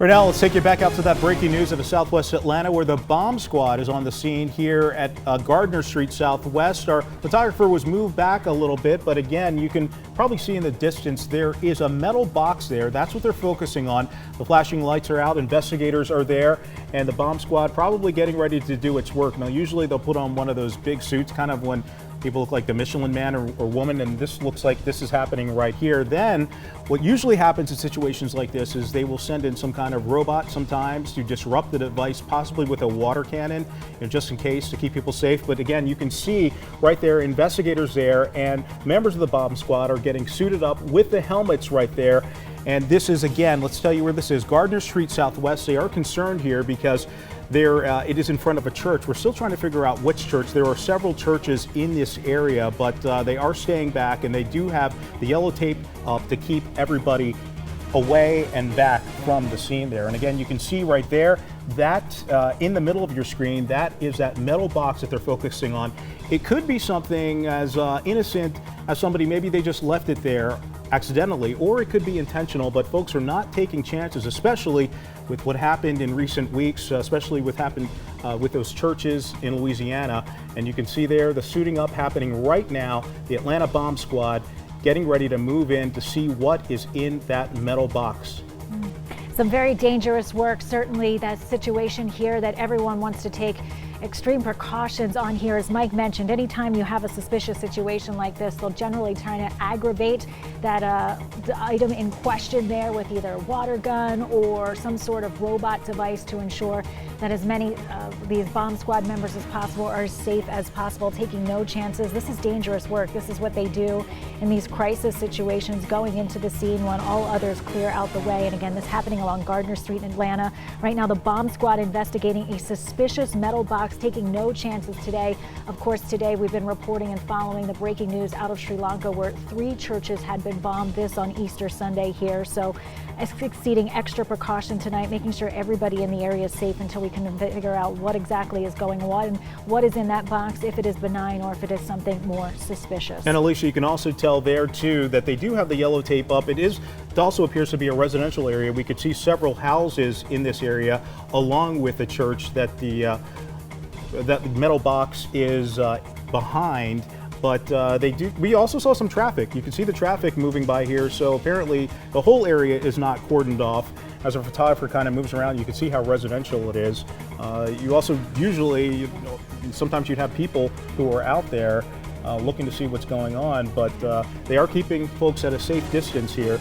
Right now, let's take you back out to that breaking news out of Southwest Atlanta, where the bomb squad is on the scene here at Gardner Street Southwest. Our photographer was moved back a little bit, but again, you can probably see in the distance there is a metal box there. That's what they're focusing on. The flashing lights are out, investigators are there, and the bomb squad probably getting ready to do its work. Now, usually they'll put on one of those big suits, kind of when people look like the Michelin Man or woman, and this looks like this is happening right here. Then what usually happens in situations like this is they will send in some kind of robot sometimes to disrupt the device, possibly with a water cannon, just in case, to keep people safe. But again, you can see right there, investigators there and members of the bomb squad are getting suited up with the helmets right there. And this is, again, let's tell you where this is, Gardner Street Southwest. They are concerned here because it is in front of a church. We're still trying to figure out which church. There are several churches in this area, but they are staying back, and they do have the yellow tape up to keep everybody away and back from the scene there. And again, you can see right there that in the middle of your screen, that is that metal box that they're focusing on. It could be something as innocent as somebody, maybe they just left it there accidentally, or it could be intentional, but folks are not taking chances, especially with what happened in recent weeks, especially with those churches in Louisiana. And you can see there the suiting up happening right now, the Atlanta bomb squad getting ready to move in to see what is in that metal box. Some very dangerous work, certainly that situation here that everyone wants to take extreme precautions on here. As Mike mentioned, anytime you have a suspicious situation like this, they'll generally try to aggravate that the item in question there with either a water gun or some sort of robot device to ensure that as many of these bomb squad members as possible are as safe as possible, taking no chances. This is dangerous work. This is what they do in these crisis situations, going into the scene when all others clear out the way. And again, this happening along Gardner Street in Atlanta. Right now, the bomb squad investigating a suspicious metal box, taking no chances today. Of course, today we've been reporting and following the breaking news out of Sri Lanka, where 3 churches had been bombed, this on Easter Sunday here. So exceeding extra precaution tonight, making sure everybody in the area is safe until we can figure out what exactly is going on and what is in that box, if it is benign or if it is something more suspicious. And Alicia, you can also tell there too that they do have the yellow tape up. It also appears to be a residential area. We could see several houses in this area along with the church that that metal box is behind. But we also saw some traffic. You can see the traffic moving by here. So apparently the whole area is not cordoned off. As a photographer kind of moves around, you can see how residential it is. You also usually, sometimes you'd have people who are out there looking to see what's going on, but they are keeping folks at a safe distance here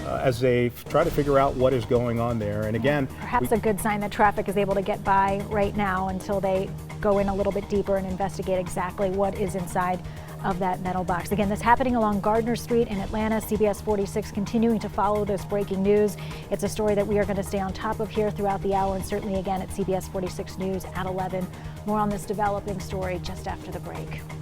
as they try to figure out what is going on there. And again, perhaps a good sign that traffic is able to get by right now until they go in a little bit deeper and investigate exactly what is inside of that metal box. Again, this happening along Gardner Street in Atlanta. CBS 46 continuing to follow this breaking news. It's a story that we are going to stay on top of here throughout the hour, and certainly again at CBS 46 News at 11. More on this developing story just after the break.